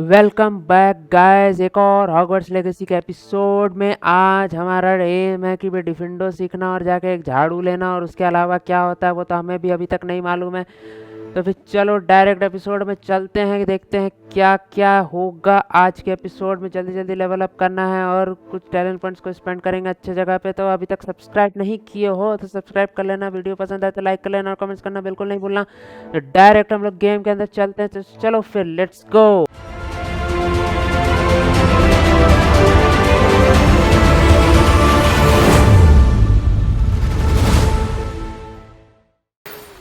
Welcome back guys एक और Hogwarts legacy के एपिसोड में। आज हमारा एम है कि डिफेंडो सीखना और जाके एक झाड़ू लेना, और उसके अलावा क्या होता है वो तो हमें भी अभी तक नहीं मालूम है। तो फिर चलो डायरेक्ट एपिसोड में चलते हैं, देखते हैं क्या क्या होगा आज के एपिसोड में। जल्दी जल्दी लेवल अप करना है और कुछ टैलेंट पॉइंट्स को स्पेंड करेंगे अच्छे जगह पे। तो अभी तक सब्सक्राइब नहीं किए हो तो सब्सक्राइब कर लेना, वीडियो पसंद आए तो लाइक कर लेना और कमेंट्स करना बिल्कुल नहीं भूलना। तो डायरेक्ट हम लोग गेम के अंदर चलते हैं, तो चलो फिर let's go.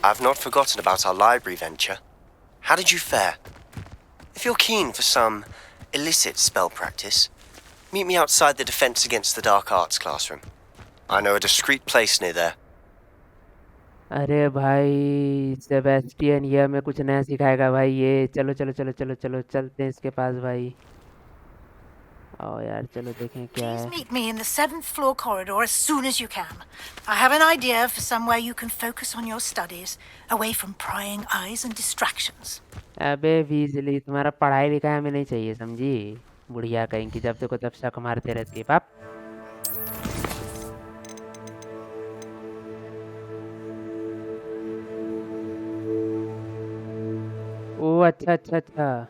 I've not forgotten about our library venture. How did you fare? If you're keen for some illicit spell practice, meet me outside the Defense Against the Dark Arts classroom. I know a discreet place near there. अरे भाई Sebastian ये हमें कुछ नया सिखाएगा भाई। ये चलो चलो चलो चलो चलो चलते हैं इसके पास भाई। आओ यार चलो देखें क्या है। Please meet me in the 7th floor corridor as soon as you can. I have an idea for somewhere you can focus on your studies, away from prying eyes and distractions. अबे Weasley तुम्हारा पढ़ाई लिखाई हमें नहीं चाहिए, समझी? बुढ़िया कहीं की जब देखो तब शक मारते रहती है बाप। ओ अच्छा अच्छा अच्छा।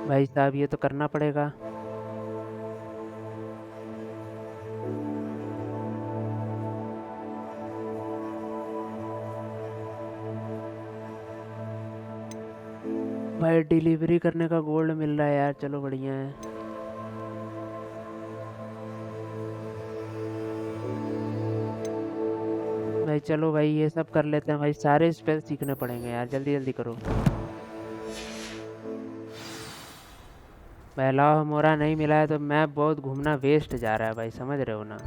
भाई साहब ये तो करना पड़ेगा। भाई डिलीवरी करने का गोल्ड मिल रहा है यार, चलो बढ़िया है। भाई चलो भाई ये सब कर लेते हैं भाई, सारे स्पेल सीखने पड़ेंगे यार, जल्दी जल्दी करो। भाई अलावा मोरा नहीं मिला है तो मैप बहुत घूमना वेस्ट जा रहा है भाई, समझ रहे हो ना?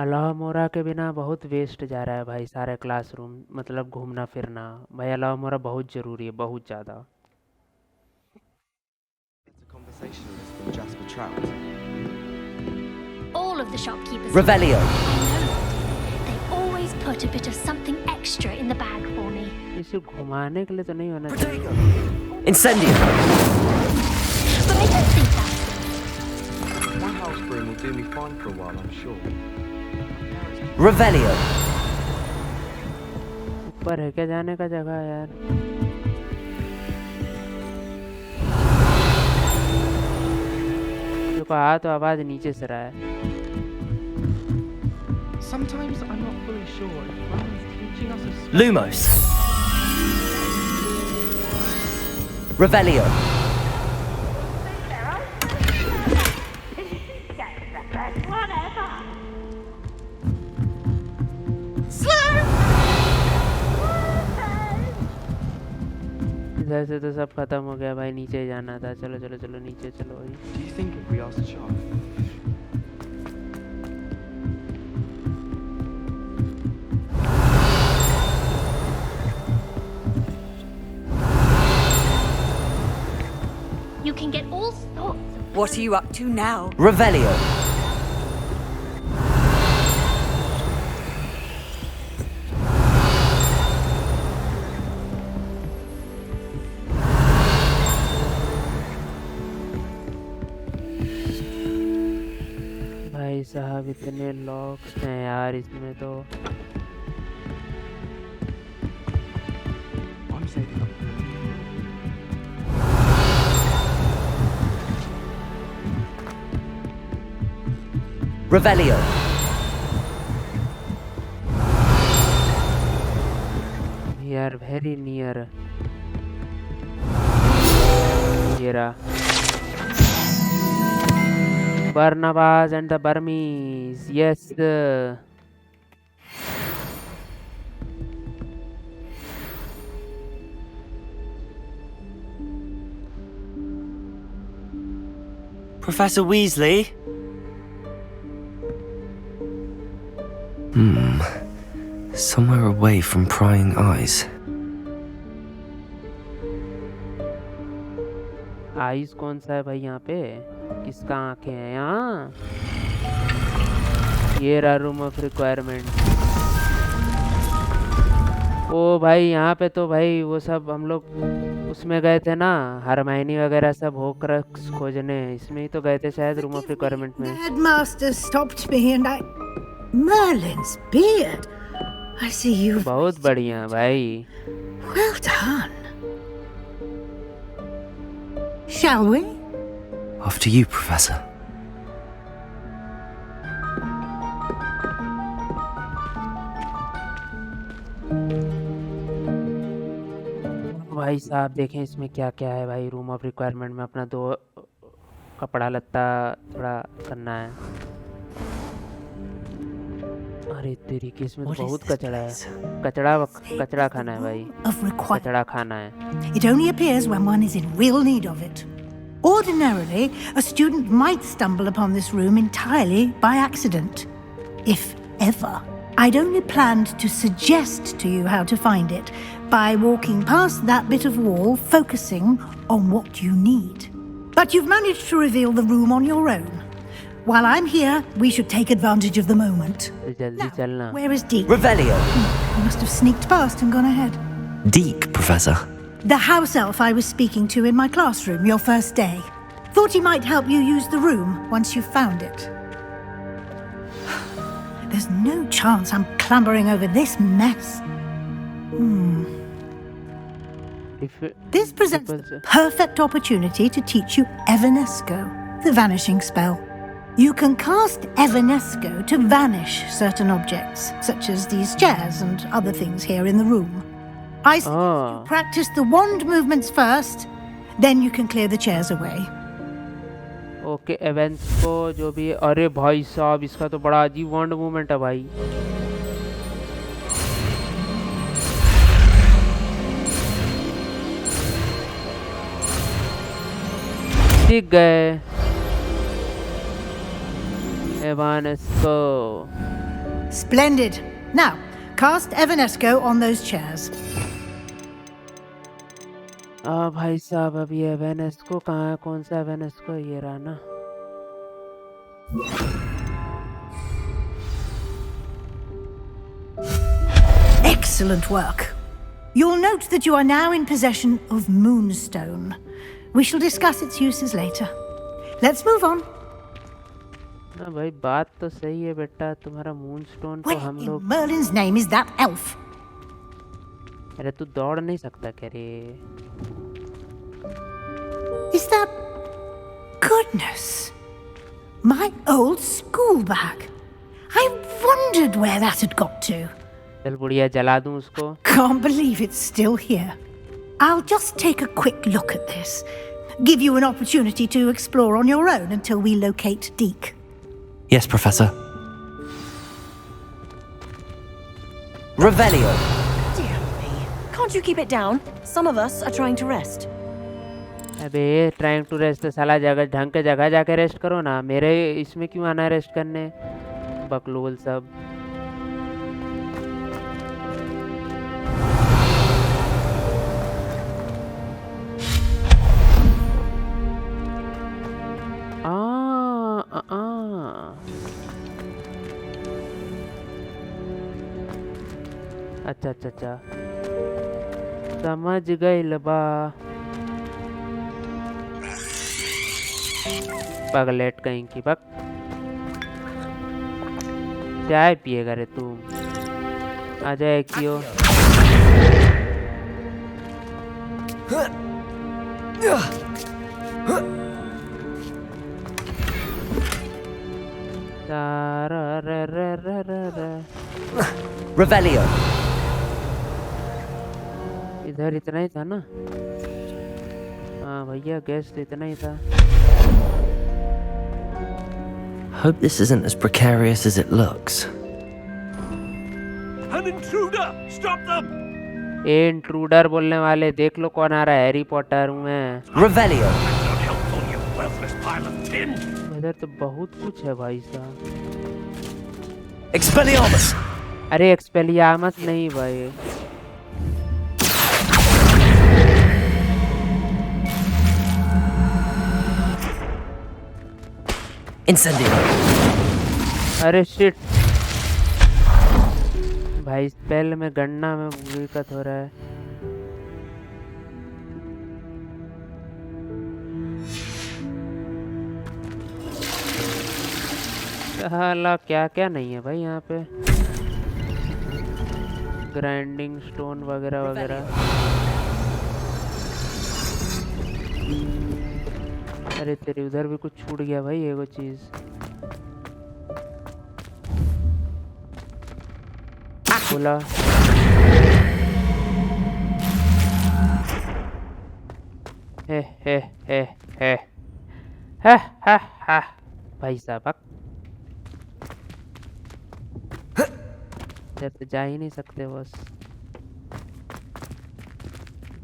अलावा मोरा के बिना बहुत वेस्ट जा रहा है भाई सारे क्लासरूम, मतलब घूमना फिरना। भाई अलावा मोरा बहुत ज़रूरी है, बहुत ज़्यादा। All of the shopkeepers. Revelio. They always put a bit of something extra in the bag for me. इसे घुमाने के लिए तो नहीं होना चाहिए। Incendio. But I don't think that's My house broom will do me fine for a while, I'm sure. Revelio. ऊपर है क्या जाने का जगह यार? जो कहा तो आवाज नीचे से रहा है। Sometimes I'm not fully sure if Brandon's teaching us a spell. Lumos. Revelio. इधर से तो सब खत्म हो गया भाई, नीचे जाना था। चलो चलो चलो नीचे चलो भाई। Do you think if we asked Charlie? You can get all sorts of... What are you up to now? Revelio. भाई साहब इतने लॉक्स हैं यार इसमें तो। I'm saving up. Revelio. We are very near. ये रहा। Barnabas and the Burmese, yes. Professor Weasley. Somewhere away from prying eyes. Ice कौन सा है भाई यहाँ पे? किसका आंखें हैं यहाँ? ये रहा रूम ऑफ रिक्वायरमेंट। ओ भाई यहाँ पे तो भाई वो सब हम लोग उसमें गए थे ना, हरमाइनी वगैरह सब होक्रक्स खोजने, इसमें ही तो गए थे शायद रूम ऑफ रिक्वायरमेंट The में। headmaster stopped me and I... Merlin's beard! I see you. बहुत बढ़िया भाई। Well done. Shall we? Off to you, Professor. भाई साहब देखें इसमें क्या क्या है भाई। रूम ऑफ रिक्वायरमेंट में अपना 2 कपड़ा लत्ता थोड़ा करना है। अरे तेरी की इसमें तो बहुत कचड़ा है। कचड़ा खाना है भाई। Of requirement. कचड़ा खाना है। It only appears when one is in real need of it. Ordinarily, a student might stumble upon this room entirely by accident. If ever. I'd only planned to suggest to you how to find it by walking past that bit of wall, focusing on what you need. But you've managed to reveal the room on your own. While I'm here, we should take advantage of the moment. तो जल्दी चलना। Where is Deke? Revelio. He must have sneaked past and gone ahead. Deke, Professor. The house elf I was speaking to in my classroom your first day. Thought he might help you use the room once you've found it. There's no chance I'm clambering over this mess. This presents the perfect opportunity to teach you Evanesco, the vanishing spell. You can cast Evanesco to vanish certain objects, such as these chairs and other things here in the room. I suggest you practice the wand movements first, then you can clear the chairs away. Okay events को जो भी। अरे भाई साहब इसका तो बड़ा अजीब वॉन्ड मूवमेंट है भाई। दिख गए एवानेस्को। Splendid. Now, cast Evanesco on those chairs. भाई साहब अब ये एवानेस्को कहाँ है? कौन सा एवानेस्को? ये रहा ना। Excellent work. You'll note that you are now in possession of Moonstone. We shall discuss its uses later. Let's move on. ना भाई बात तो सही है बेटा, तुम्हारा मूनस्टोन तो Where हम in लोग। Merlin's name is that elf? अरे तू दौड़ नहीं सकता क्या रे? Is that... Goodness. My old school bag. I wondered where that had got to. चल बुढ़िया जला दूं उसको। Can't believe it's still here. I'll just take a quick look at this. Give you an opportunity to explore on your own until we locate Deke. Yes, Professor. Revelio. Dear me. Can't you keep it down? Some of us are trying to rest. अबे trying to rest साला जगह ढंग के जगह जाके rest करो ना। मेरे इसमें क्यों आना है रेस्ट करने? बकलोल सब। अच्छा अच्छा अच्छा समझ गई लबा। पगलेट कहीं की पक। चाय पिएगा रे तू? आ जाए क्यों? Revelio. इधर इतना ही था ना? हाँ भैया गैस तो इतना ही था। Hope this isn't as precarious as it looks. An intruder! Stop them! A intruder बोलने वाले देख लो कौन आ रहा है। हैरी पॉटर हूँ मैं। Revelio. That's not helpful, you worthless pile of tin! इधर तो बहुत कुछ है भाई साहब। Expelliarmus. अरे एक्सपेलियामस नहीं भाई। Incendio. अरे शिट भाई, स्पेल में गणना में दिक्कत हो रहा है। साला क्या क्या नहीं है भाई यहाँ पे, ग्राइंडिंग स्टोन वगैरह वगैरह। अरे तेरी उधर भी कुछ छूट गया भाई, ये वो चीज। बोला हे हे हे हे हे हे हे भाई साहब इधर तो जा ही नहीं सकते बस,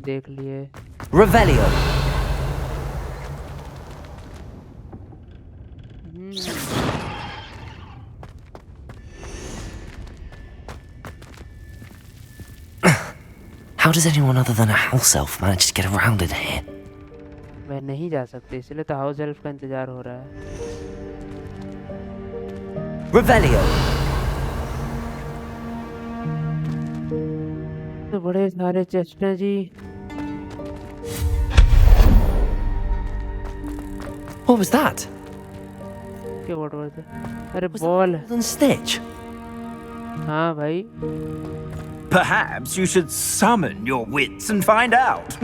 देख लिए। Revelio. How does anyone other than a house elf manage to get around in here? मैं नहीं जा सकते, इसलिए तो हाउस एल्फ का इंतजार हो रहा है। Revelio. तो बड़े सारे चेस्ट हैं जी। What was that? क्या वॉट वाज अरे बॉल। Golden Stitch. हाँ भाई, Perhaps you should summon your wits and find out.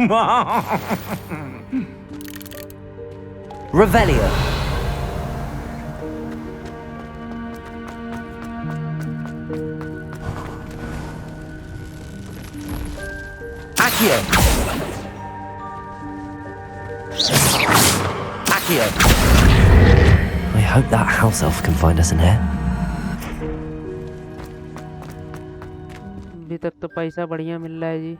Revelio. Accio. Accio. I hope that house elf can find us in here. अभी तक तो पैसा बढ़िया मिल रहा है जी।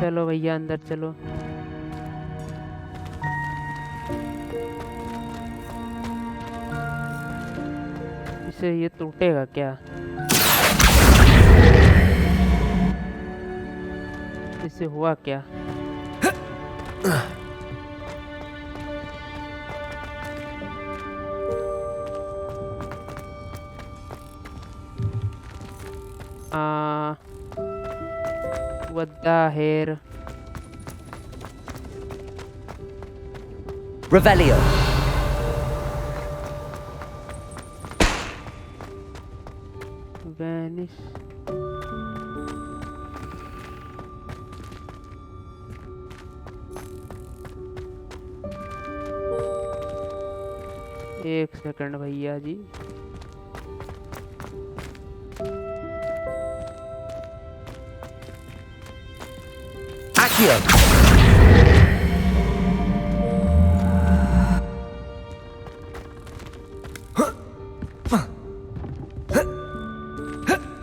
चलो भैया अंदर चलो। इसे ये टूटेगा क्या? इससे हुआ क्या? What the hell? Revelio. Vanish. एक सेकंड भैया जी। Accio.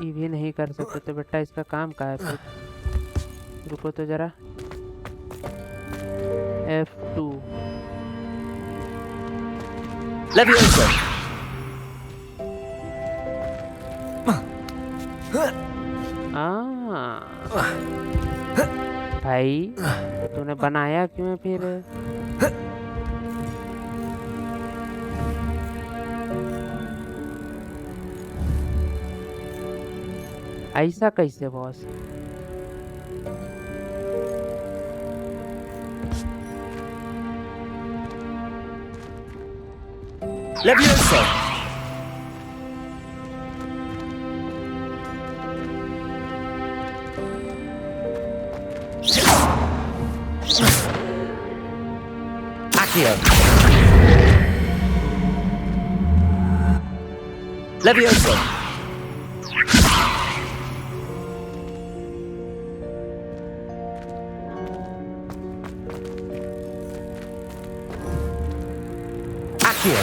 ये भी नहीं कर सकते तो बेटा इसका काम क्या है फिर? रुको तो जरा। F2 Levioso. भाई तूने बनाया क्यों फिर? ऐसा कैसे boss? Levioso. Accio. Levioso. Accio.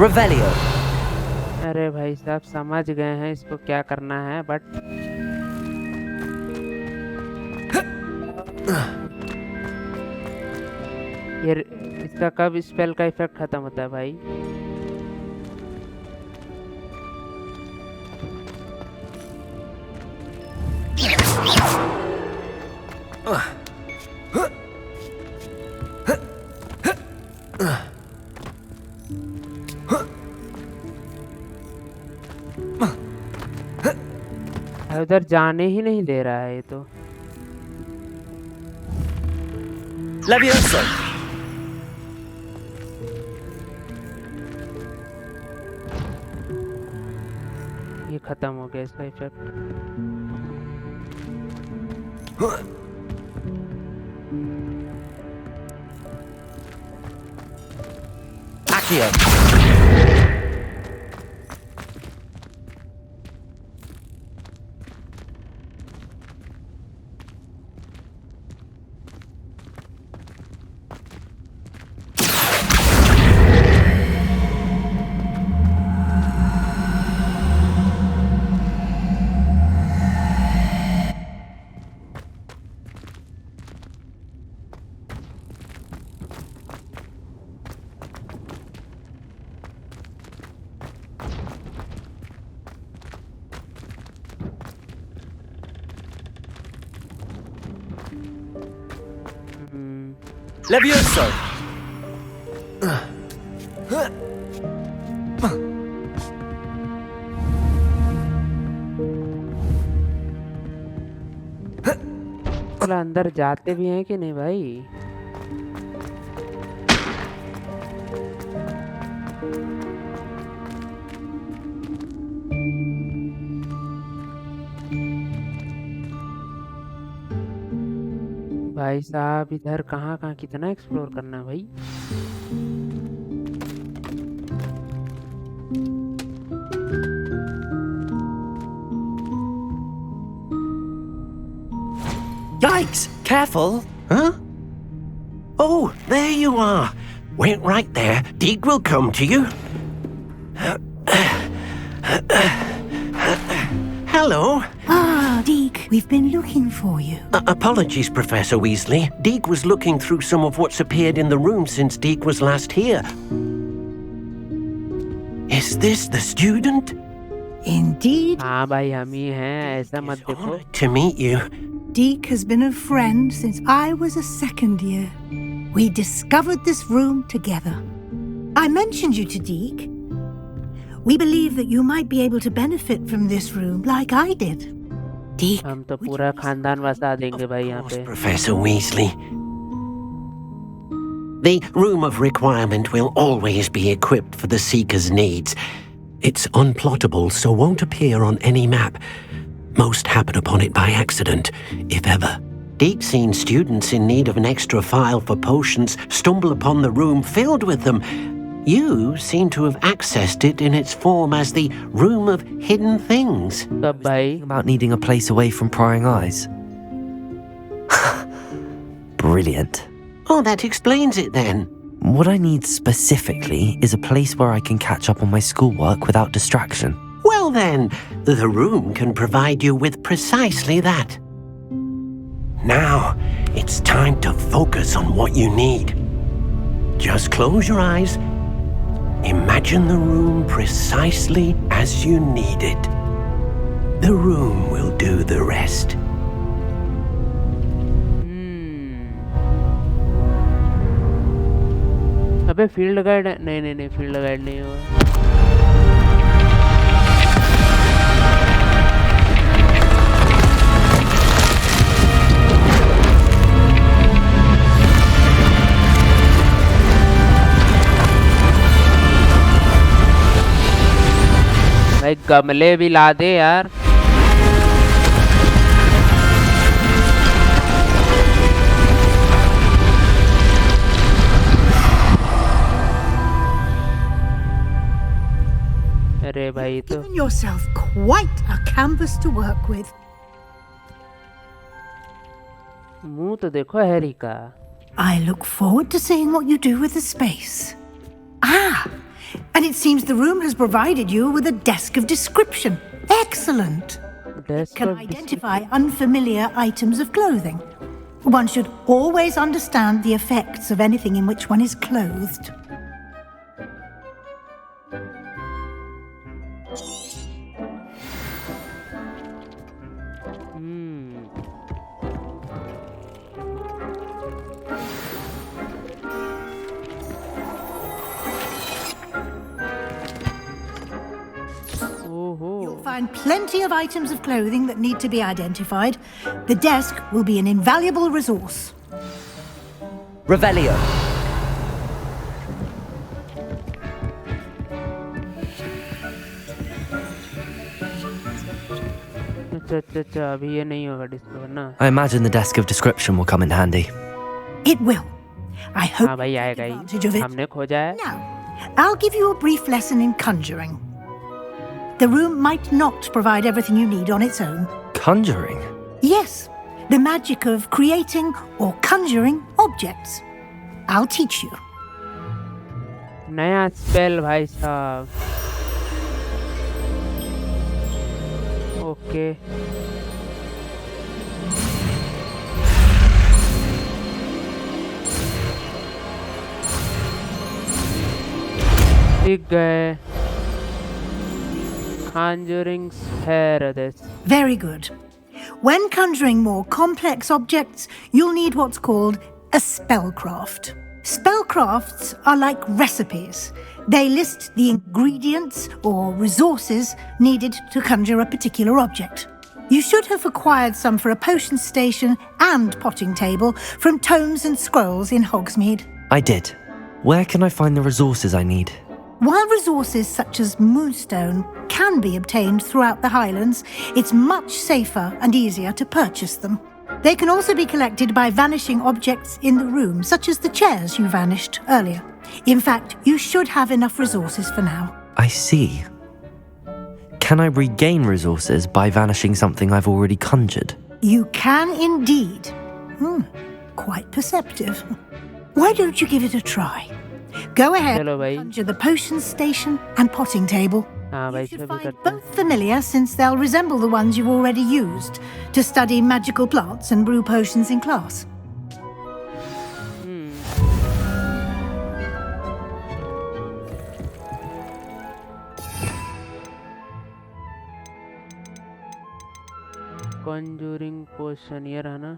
Revelio. अरे भाई साहब समझ गए हैं इसको क्या करना है, बट ये इसका कब स्पेल का इफेक्ट खत्म होता है भाई? उधर जाने ही नहीं दे रहा है ये तो। Levioso! ये खत्म हो गया इसका इफेक्ट। Accio! Levioso! चला अंदर जाते भी हैं कि नहीं भाई? भाई साहब इधर कहाँ कहाँ कितना एक्सप्लोर करना है भाई? Yikes! Careful! Huh? Oh, there you are. Wait right there. Deke will come to you. Hello. Ah, Deke, we've been looking for you. Apologies, Professor Weasley. Deke was looking through some of what's appeared in the room since Deke was last here. Is this the student? Indeed. हाँ भाई हम ही हैं, ऐसा मत देखो। To meet you. Deke has been a friend since I was a second year. We discovered this room together. I mentioned you to Deke. We believe that you might be able to benefit from this room like I did. Deke, हम तो पूरा खानदान वसा देंगे भाई यहाँ पे। Professor Weasley. The Room of Requirement will always be equipped for the Seeker's needs. It's unplottable, so won't appear on any map. Most happen upon it by accident, if ever. Deke's seen students in need of an extra file for potions stumble upon the room filled with them. You seem to have accessed it in its form as the Room of Hidden Things. कब भाई? About needing a place away from prying eyes. Brilliant. Oh, that explains it then. What I need specifically is a place where I can catch up on my schoolwork without distraction. Well then, the room can provide you with precisely that. Now, it's time to focus on what you need. Just close your eyes. Imagine the room precisely as you need it. The room will do the rest. अबे field guide नहीं field guide नहीं हुआ। भाई गमले भी ला दे यार। अरे भाई तो given yourself quite a canvas to work with. मुंह तो देखो हैरी का। I look forward to seeing what you do with the space. Ah, and it seems the room has provided you with a desk of description. Excellent. Can identify unfamiliar items of clothing. One should always understand the effects of anything in which one is clothed. find plenty of items of clothing that need to be identified. The desk will be an invaluable resource. Revelio. अच्छा अभी ये नहीं होगा discover ना. I imagine the desk of description will come in handy. It will. I hope हाँ भाई you take आएगा advantage he. of it. हमने खोजा है. Now, I'll give you a brief lesson in conjuring. The room might not provide everything you need on its own. Conjuring? Yes, the magic of creating or conjuring objects. I'll teach you. नया spell भाई साहब. Okay. ठीक गए. Conjuring sphere this. Very good. When conjuring more complex objects, you'll need what's called a spellcraft. Spellcrafts are like recipes. They list the ingredients or resources needed to conjure a particular object. You should have acquired some for a potion station and potting table from tomes and scrolls in Hogsmeade. I did. Where can I find the resources I need? While resources such as moonstone can be obtained throughout the Highlands, it's much safer and easier to purchase them. They can also be collected by vanishing objects in the room, such as the chairs you vanished earlier. In fact, you should have enough resources for now. I see. Can I regain resources by vanishing something I've already conjured? You can indeed. Quite perceptive. Why don't you give it a try? Go ahead चलो भाई. and conjure the potion station and potting table. हाँ भाई You should सभी find करते हैं. both familiar since they'll resemble the ones you've already used to study magical plants and brew potions in class. Conjuring potion ये रहा ना.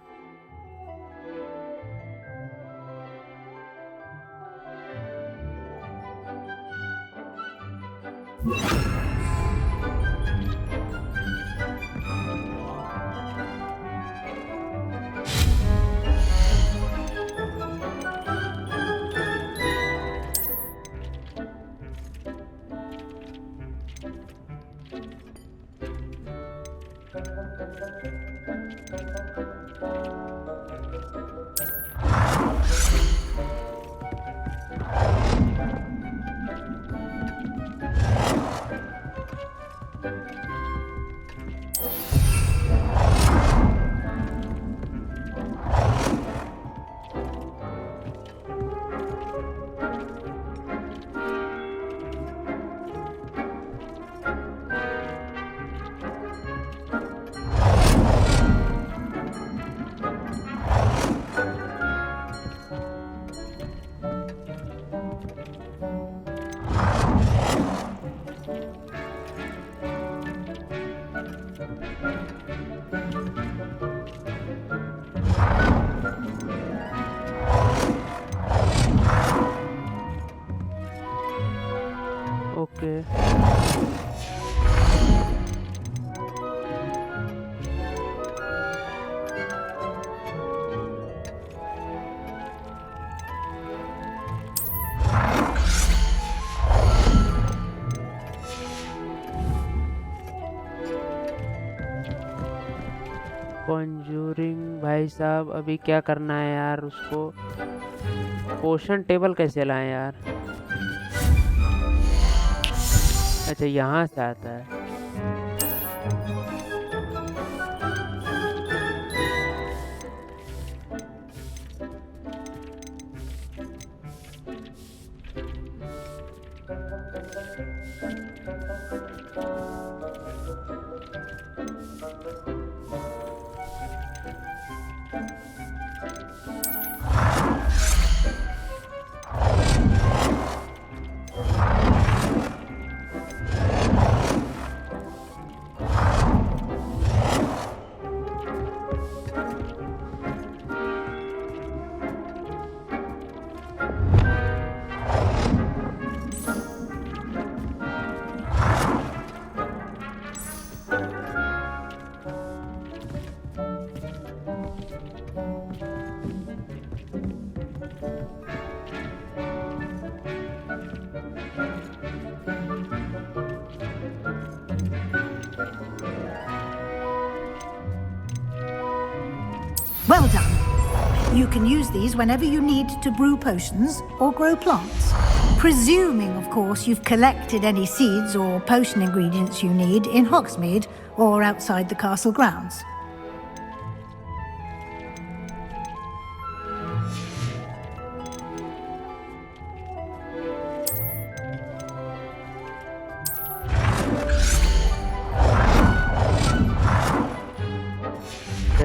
Okay. Conjuring भाई साहब अभी क्या करना है यार उसको. पोशन टेबल कैसे लाएं यार. अच्छा यहाँ से आता है. Well done. You can use these whenever you need to brew potions or grow plants. Presuming, of course, you've collected any seeds or potion ingredients you need in Hogsmeade or outside the castle grounds.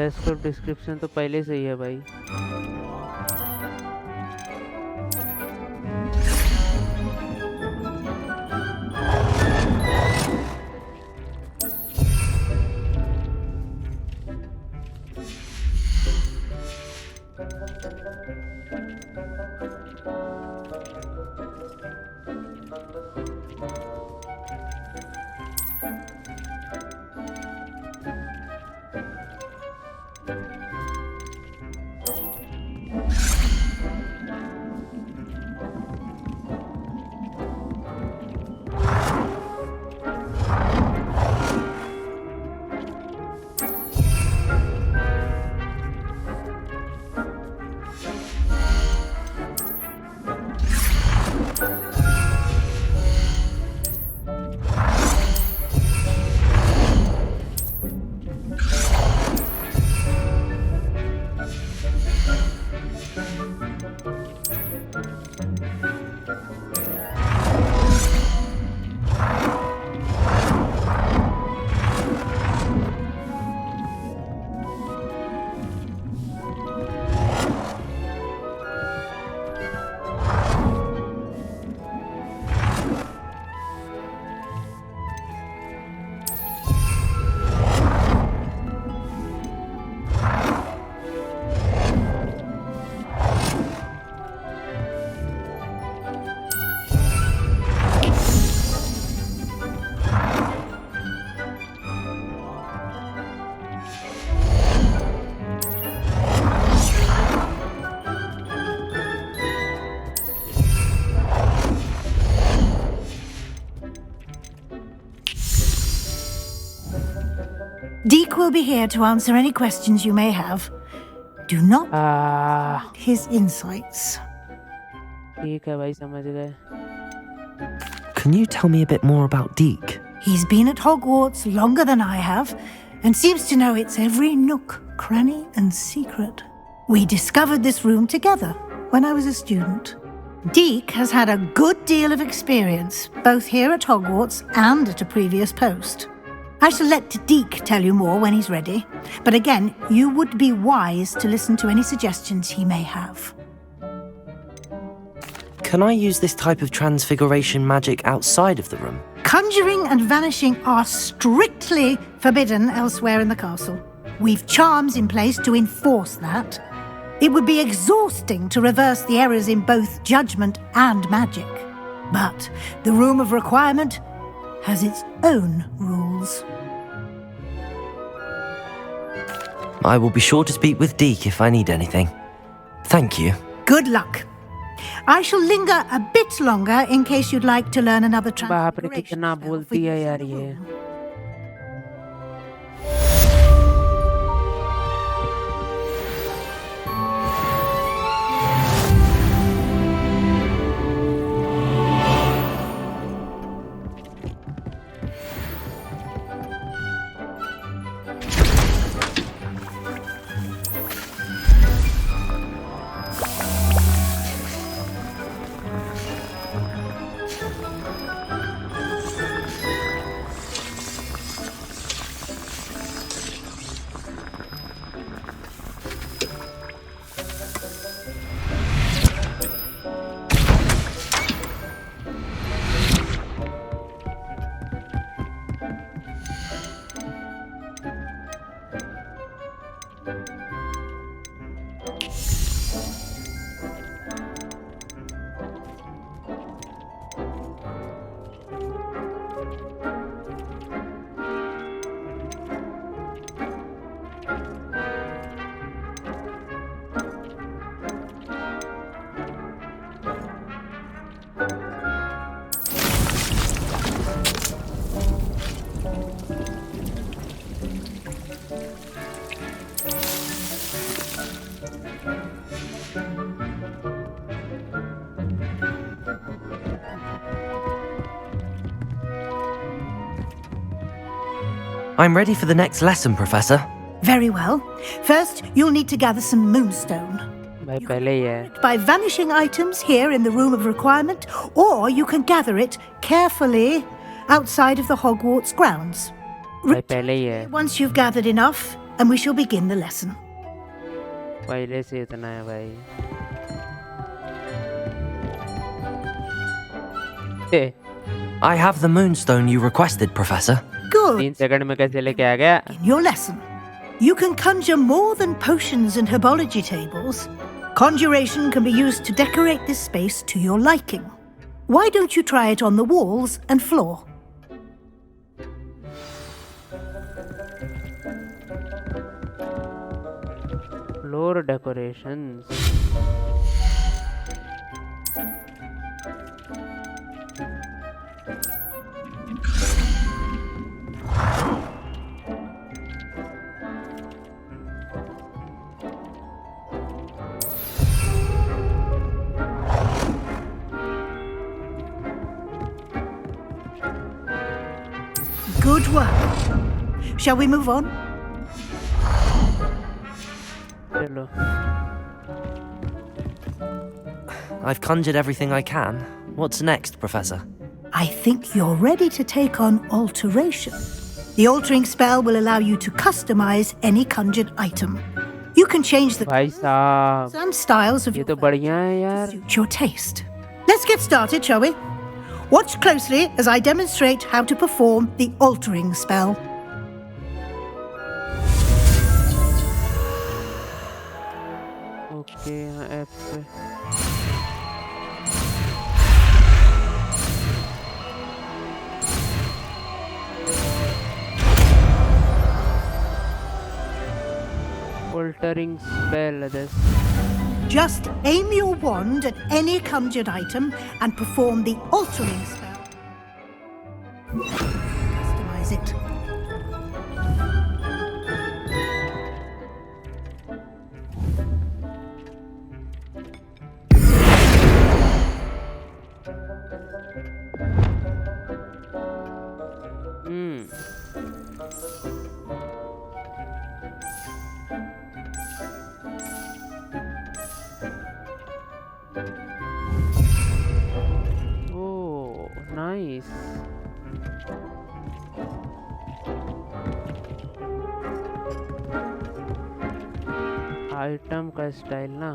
Desktop description तो पहले से ही है भाई। Deke will be here to answer any questions you may have. Do not his insights. ठीक है भाई, समझ गए। Can you tell me a bit more about Deke? He's been at Hogwarts longer than I have, and seems to know its every nook, cranny, and secret. We discovered this room together when I was a student. Deke has had a good deal of experience, both here at Hogwarts and at a previous post. I shall let Deke tell you more when he's ready, but again, you would be wise to listen to any suggestions he may have. Can I use this type of transfiguration magic outside of the room? Conjuring and vanishing are strictly forbidden elsewhere in the castle. We've charms in place to enforce that. It would be exhausting to reverse the errors in both judgment and magic. But the Room of Requirement has its own rules. I will be sure to speak with Deke if I need anything. Thank you. Good luck. I shall linger a bit longer in case you'd like to learn another बाप रे, transfiguration कितना spell for बोलती है use in यार the ये। room. I'm ready for the next lesson, Professor. Very well. First, you'll need to gather some moonstone. भाई पहले ही है. By vanishing items here in the room of requirement, or you can gather it carefully outside of the Hogwarts grounds. भाई पहले ही है. Once you've gathered enough, and we shall begin the lesson. पहले से इतना है भाई. I have the moonstone you requested, Professor. Good. 3 second में कैसे लेके आ गया? In your lesson, you can conjure more than potions and herbology tables. Conjuration can be used to decorate this space to your liking. Why don't you try it on the walls and floor? Floor decorations. Good work. Shall we move on? चलो. I've conjured everything I can. What's next, Professor? I think you're ready to take on alteration. The altering spell will allow you to customize any conjured item. You can change the भाई साहब. some styles of ये तो बढ़िया है यार. suit your taste. Let's get started, shall we? Watch closely as I demonstrate how to perform the altering spell. Okay यहाँ F पे. Altering spell this. Just aim your wand at any conjured item and perform the altering spell. Customize it. Oh, nice. Item का style ना.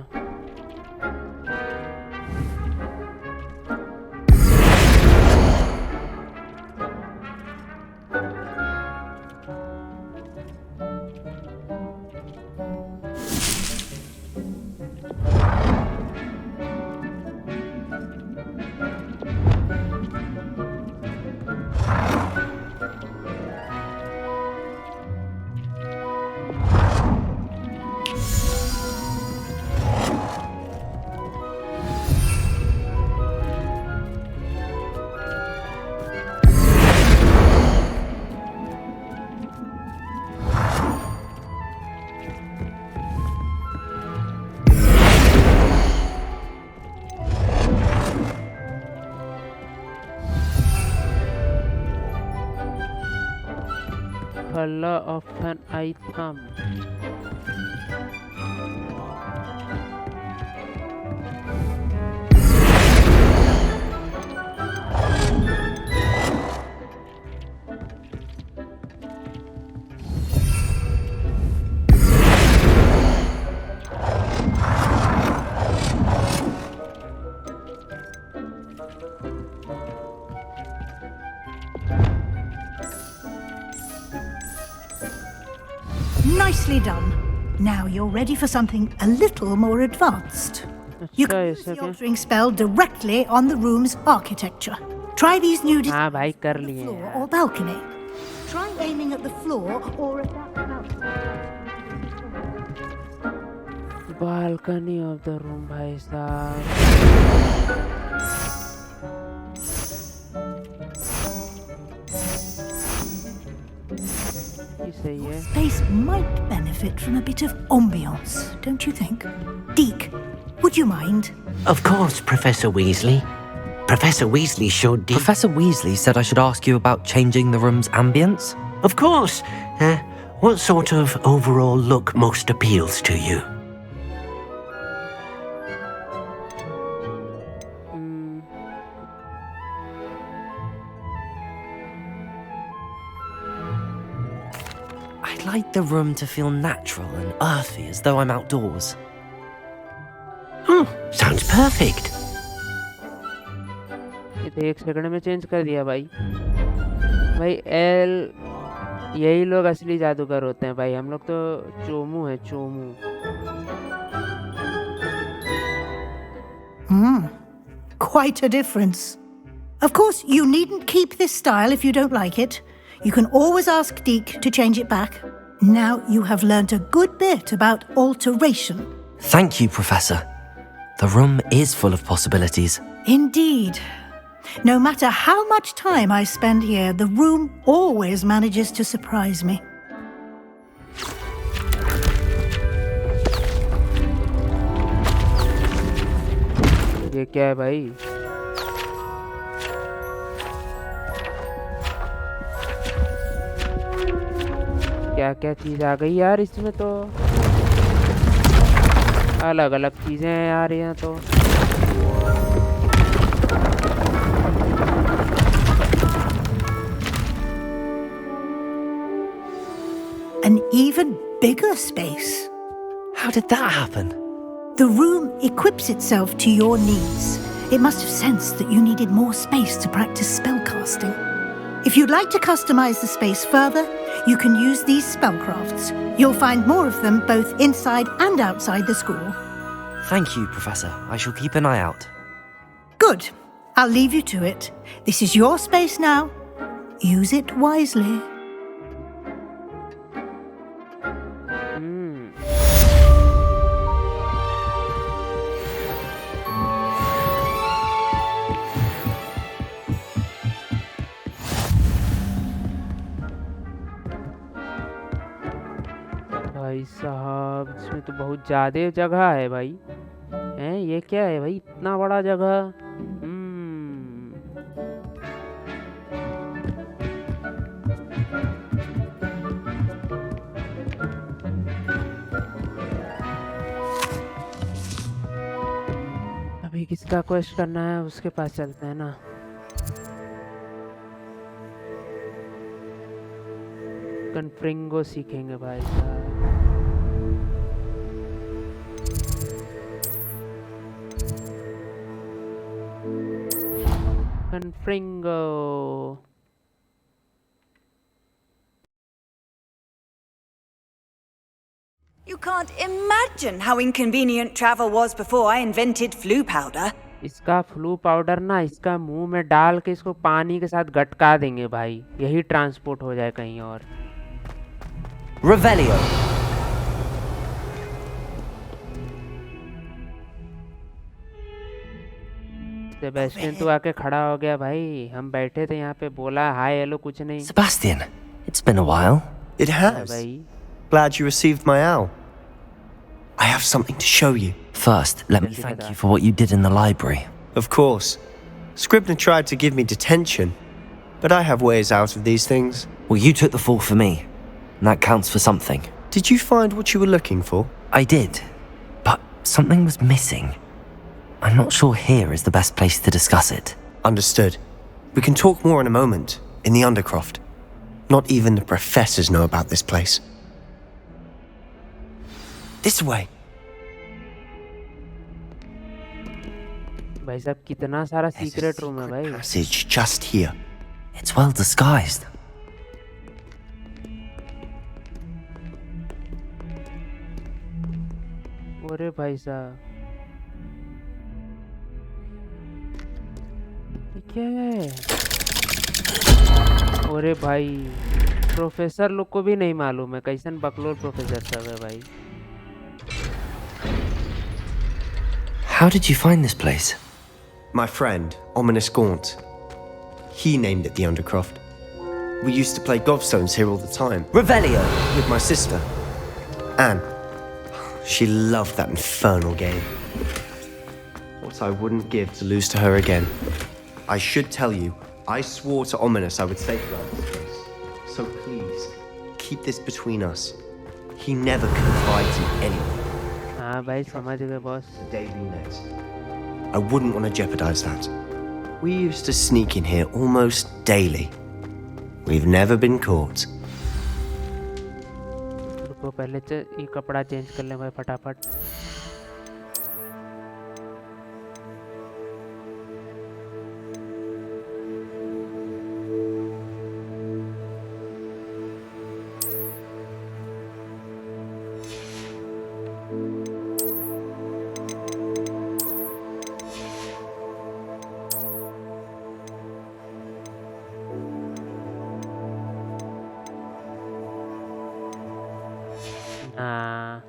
Color of an item. Nicely done. Now you're ready for something a little more advanced. You can use the altering spell directly on the room's architecture. Try these new हाँ भाई कर लिए floor यार. or balcony. Try aiming at the floor or at that balcony. Balcony of the room भाई साहब. ये सही है. Space might benefit from a bit of ambience, don't you think? Deke, would you mind? Of course, Professor Weasley. Professor Weasley showed Professor Weasley said I should ask you about changing the room's ambience. Of course. What sort of overall look most appeals to you? I'd like the room to feel natural and earthy, as though I'm outdoors. Sounds perfect. ये तो 1 second में change कर दिया भाई। भाई L यही लोग असली जादूगर होते हैं भाई, हम लोग तो चोमू है Chomu. Quite a difference. Of course, you needn't keep this style if you don't like it. You can always ask Deke to change it back. Now you have learnt a good bit about alteration. Thank you, Professor. The room is full of possibilities. Indeed. No matter how much time I spend here, the room always manages to surprise me. ये क्या है भाई? क्या क्या चीज आ गई यार इसमें, तो अलग अलग चीजें हैं यार यहाँ तो। An even bigger space. How did that happen? The room equips itself to your needs. It must have sensed that you needed more space to practice spellcasting. If you'd like to customize the space further, you can use these spellcrafts. You'll find more of them both inside and outside the school. Thank you, Professor. I shall keep an eye out. Good. I'll leave you to it. This is your space now. Use it wisely. भाई साहब इसमें तो बहुत ज्यादा जगह है भाई। हैं ये क्या है भाई, इतना बड़ा जगह? अभी किसका क्वेस्ट करना है उसके पास चलते हैं ना। कन्फ्रिंगो सीखेंगे भाई साहब। कन्फ्रिंगो You can't imagine how inconvenient travel was before I invented flu powder. इसका फ्लू पाउडर ना इसका मुंह में डाल के इसको पानी के साथ गटका देंगे भाई, यही ट्रांसपोर्ट हो जाए कहीं और। Revelio. सेबेस्टियन तो आके खड़ा हो गया भाई, हम बैठे थे यहाँ पे, बोला हाय हेलो कुछ नहीं। Sebastian, it's been a while. It has. Glad you received my owl. I have something to show you. First, let me thank you for what you did in the library. Of course. Scribner tried to give me detention, but I have ways out of these things. Well, you took the fall for me, and that counts for something. Did you find what you were looking for? I did, but something was missing. I'm not sure here is the best place to discuss it. Understood. We can talk more in a moment, in the Undercroft. Not even the professors know about this place. This way. भाई साहब कितना सारा secret room है भाई। Passage just here. It's well disguised. अरे भाई साहब क्या है? अरे भाई प्रोफेसर लोग को भी नहीं मालूम है, कैसन बकलोल प्रोफेसर सब है भाई। How did you find this place? My friend, Ominous Gaunt. He named it the Undercroft. We used to play gobstones here all the time. Revelio! With my sister, Anne. She loved that infernal game. What I wouldn't give to lose to her again. I should tell you, I swore to Ominous I would safeguard this place. So please, keep this between us. He never confides in anyone. हाँ भाई समझ गए boss. The day we met. I wouldn't want to jeopardize that. We used to sneak in here almost daily. We've never been caught. रुको पहले ये कपड़ा change कर लें भाई फटाफट. हाँ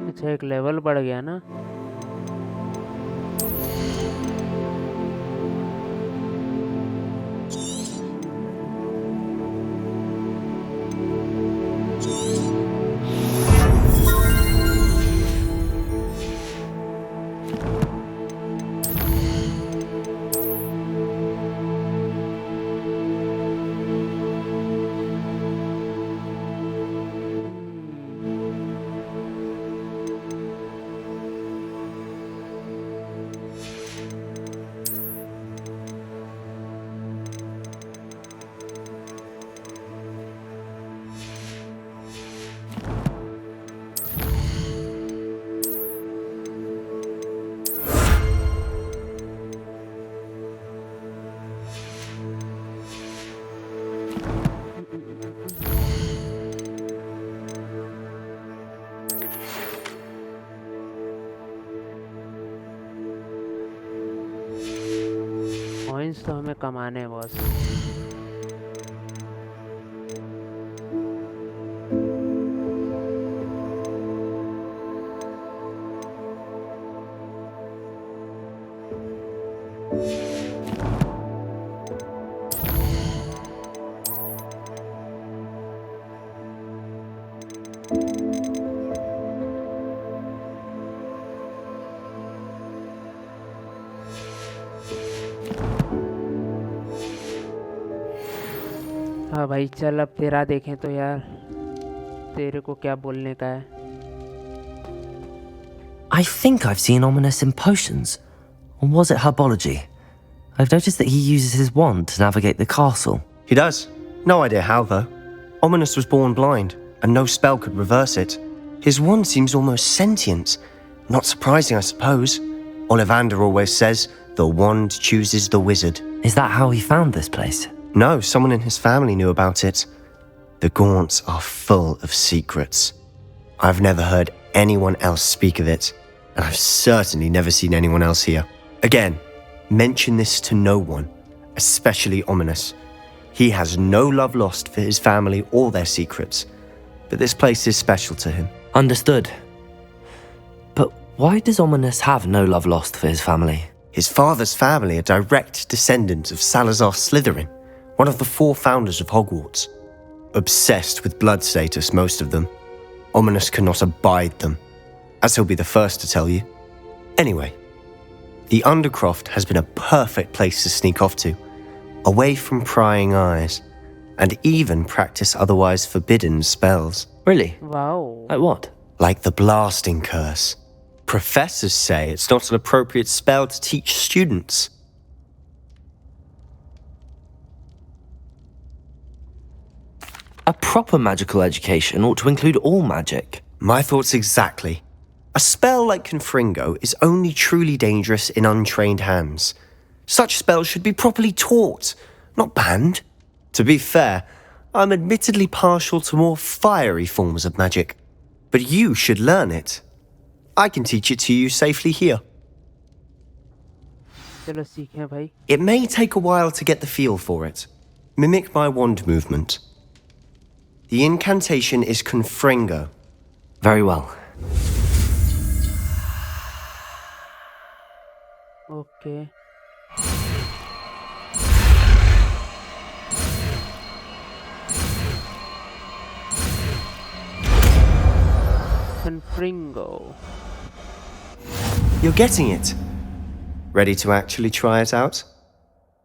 अच्छा एक लेवल बढ़ गया ना. कॉइन्स तो हमें कमाने हैं बॉस. हाँ भाई चल अब तेरा देखें तो यार तेरे को क्या बोलने का है. I think I've seen Ominous in potions. Or was it herbology? I've noticed that he uses his wand to navigate the castle. He does. No idea how, though. Ominous was born blind, and no spell could reverse it. His wand seems almost sentient. Not surprising, I suppose. Ollivander always says, the wand chooses the wizard. Is that how he found this place? No, someone in his family knew about it. The Gaunts are full of secrets. I've never heard anyone else speak of it, and I've certainly never seen anyone else here. Again, mention this to no one, especially Ominous. He has no love lost for his family or their secrets, but this place is special to him. Understood. But why does Ominous have no love lost for his family? His father's family are direct descendants of Salazar Slytherin, one of the 4 founders of Hogwarts. Obsessed with blood status, most of them. Ominous cannot abide them, as he'll be the first to tell you. Anyway, the Undercroft has been a perfect place to sneak off to, away from prying eyes, and even practice otherwise forbidden spells. Really? Wow. Like what? Like the Blasting Curse. Professors say it's not an appropriate spell to teach students. A proper magical education ought to include all magic. My thoughts exactly. A spell like Confringo is only truly dangerous in untrained hands. Such spells should be properly taught, not banned. To be fair, I'm admittedly partial to more fiery forms of magic, but you should learn it. I can teach it to you safely here. चलो सीखें भाई. It may take a while to get the feel for it. Mimic my wand movement. The incantation is Confringo. Very well. Okay. Confringo. You're getting it. Ready to actually try it out?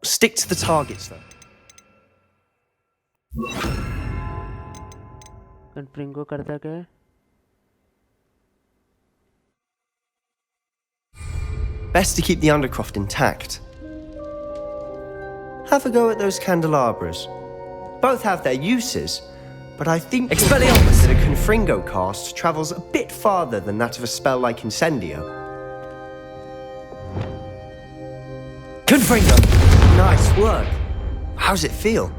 Stick to the targets, though. Confringo करता क्या है? Best to keep the undercroft intact. Have a go at those candelabras. Both have their uses, but I think Expelliarmus! that a Confringo cast travels a bit farther than that of a spell like Incendio. Confringo! Nice work. How's it feel?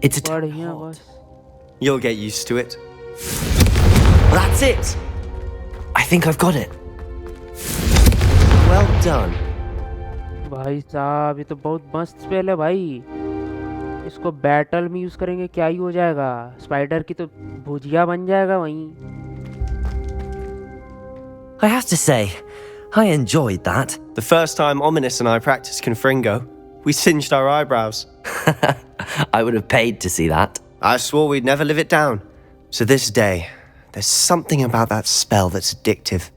It's a बढ़िया boss. You'll get used to it. That's it! I think I've got it. Well done. भाई साहब ये तो बहुत मस्त spell है भाई. इसको बैटल में यूज करेंगे क्या ही हो जाएगा. स्पाइडर की तो भुजिया बन जाएगा वहीं. I have to say, I enjoyed that. The first time Ominous and I practiced Confringo, we singed our eyebrows. I would have paid to see that. I swore we'd never live it down. So this day, there's something about that spell that's addictive.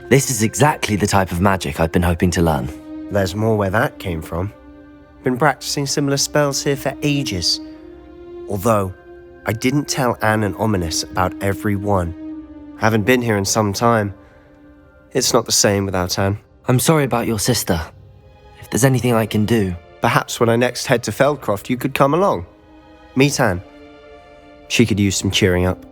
This is exactly the type of magic I've been hoping to learn. There's more where that came from. Been practicing similar spells here for ages. Although, I didn't tell Anne and Ominous about every one. Haven't been here in some time. It's not the same without Anne. I'm sorry about your sister. If there's anything I can do... Perhaps when I next head to Feldcroft, you could come along. Meet Anne. She could use some cheering up.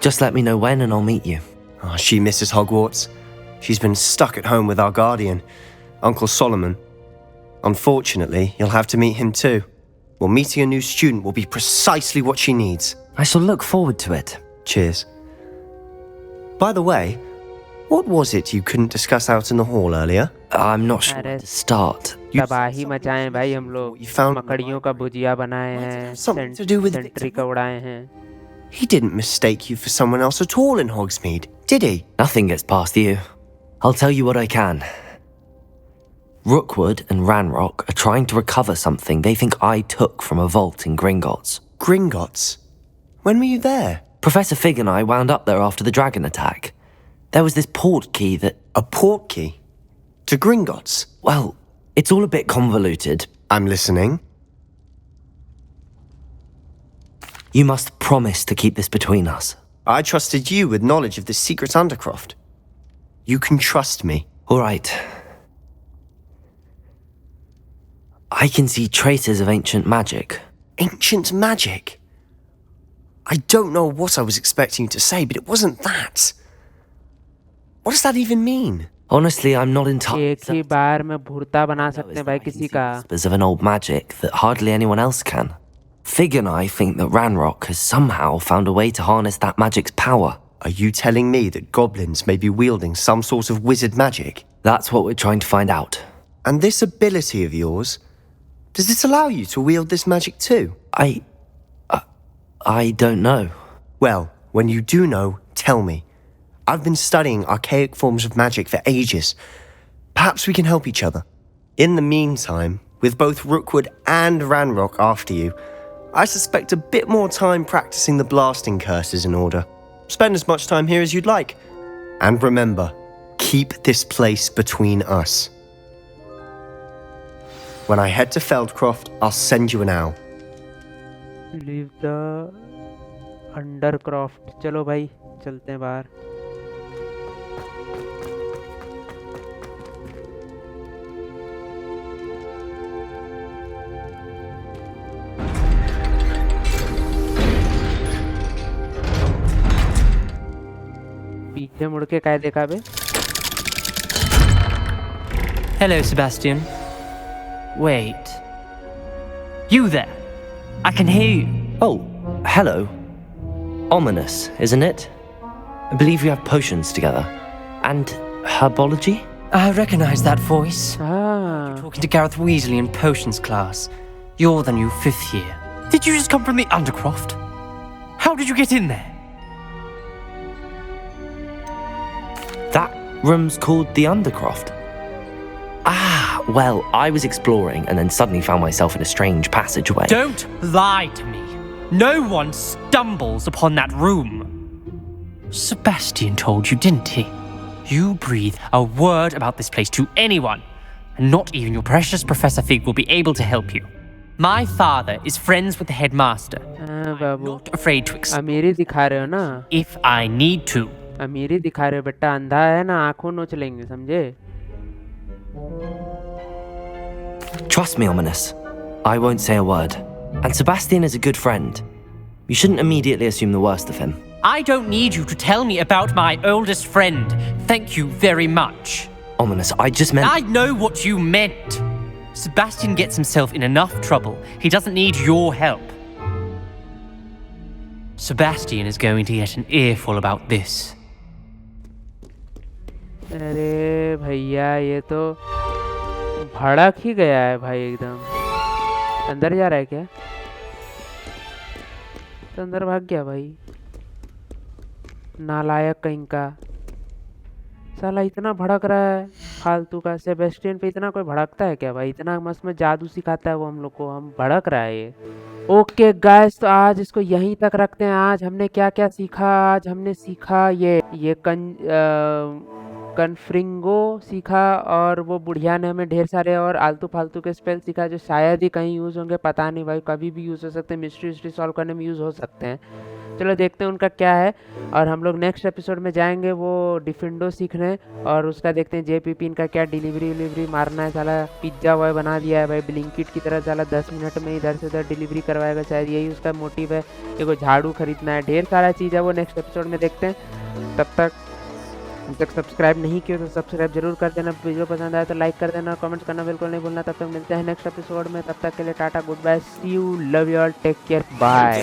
Just let me know when and I'll meet you. Oh, she misses Hogwarts. She's been stuck at home with our guardian, Uncle Solomon. Unfortunately, you'll have to meet him too. Well, meeting a new student will be precisely what she needs. I shall look forward to it. Cheers. By the way, what was it you couldn't discuss out in the hall earlier? I'm not sure where to start. तबाही मचाएं भाई हम लोग. मकड़ियों का भुजिया बनाए हैं. Sentry का उड़ाए हैं. He didn't mistake you for someone else at all in Hogsmeade, did he? Nothing gets past you. I'll tell you what I can. Rookwood and Ranrock are trying to recover something they think I took from a vault in Gringotts. Gringotts? When were you there? Professor Fig and I wound up there after the dragon attack. There was this port key that... A port key? To Gringotts? Well, it's all a bit convoluted. I'm listening. You must promise to keep this between us. I trusted you with knowledge of this secret undercroft. You can trust me. All right. I can see traces of ancient magic. Ancient magic? I don't know what I was expecting you to say, but it wasn't that. What does that even mean? Honestly, I'm not entirely एक ही बार में भूरता बना सकते हैं भाई किसी का. whispers of an old magic that hardly anyone else can. Fig and I think that Ranrock has somehow found a way to harness that magic's power. Are you telling me that goblins may be wielding some sort of wizard magic? That's what we're trying to find out. And this ability of yours, does it allow you to wield this magic too? I don't know. Well, when you do know, tell me. I've been studying archaic forms of magic for ages. Perhaps we can help each other. In the meantime, with both Rookwood and Ranrock after you, I suspect a bit more time practicing the blasting curses in order. Spend as much time here as you'd like. And remember, keep this place between us. When I head to Feldcroft, I'll send you an owl. Leave the undercroft. चलो भाई चलते हैं बाहर. पीछे मुड़ के क्या देखा बे? Hello, Sebastian. Wait. You there? I can hear you. Oh, hello. Ominous, isn't it? I believe we have potions together. And herbology? I recognize that voice. Ah. Talking to Gareth Weasley in potions class. You're the new 5th year. Did you just come from the Undercroft? How did you get in there? That room's called the Undercroft. Ah, well, I was exploring and then suddenly found myself in a strange passageway. Don't lie to me. No one stumbles upon that room. Sebastian told you, didn't he? You breathe a word about this place to anyone, and not even your precious Professor Fig will be able to help you. My father is friends with the headmaster. I'm not afraid to explain. अमीरी दिखा रहे हो ना? If I need to. अमीरी दिखा रहे हो बेटा, अंधा है ना, आंखों नोच लेंगे, समझे? Trust me, Ominous. I won't say a word. And Sebastian is a good friend. You shouldn't immediately assume the worst of him. I don't need you to tell me about my oldest friend. Thank you very much. Ominous, I just meant... I know what you meant. Sebastian gets himself in enough trouble. He doesn't need your help. Sebastian is going to get an earful about this. अरे भैया ये तो भड़क ही गया है भाई एकदम। अंदर जा रहा है क्या? तो अंदर भाग गया भाई, नालायक कहीं का। साला इतना भड़क रहा है फालतू का। सेबेस्टियन पे इतना कोई भड़कता है क्या भाई? इतना मस्त में जादू सिखाता है वो हम लोग को, हम भड़क रहा है ये। ओके गाइस, तो आज इसको यहीं तक रखते हैं। आज हमने क्या क्या सीखा? आज हमने सीखा ये कन्फ्रिंगो सीखा, और वो बुढ़िया ने हमें ढेर सारे और आलतू फालतू के स्पेल सीखा जो शायद ही कहीं यूज़ होंगे, पता नहीं भाई, कभी भी यूज़ हो सकते हैं, मिस्ट्री सॉल्व करने में यूज़ हो सकते हैं। चलो देखते हैं उनका क्या है। और हम लोग नेक्स्ट एपिसोड में जाएंगे वो डिफेंडो सीखने, और उसका देखते हैं JPP का क्या डिलीवरी मारना है। साला पिज्ज़ा बॉय बना दिया है भाई, ब्लिंकिट की तरह। साला 10 मिनट में इधर से उधर डिलीवरी करवाएगा, शायद यही उसका मोटिव है। देखो झाड़ू खरीदना है, ढेर सारा चीज़ है, वो नेक्स्ट एपिसोड में देखते हैं। तब तक सब्सक्राइब नहीं किया तो सब्सक्राइब जरूर कर देना। वीडियो पसंद आए तो लाइक कर देना, कमेंट करना बिल्कुल नहीं भूलना। तब तक मिलते हैं नेक्स्ट एपिसोड में। तब तक के लिए tata, goodbye, see you, love you all, take care, bye.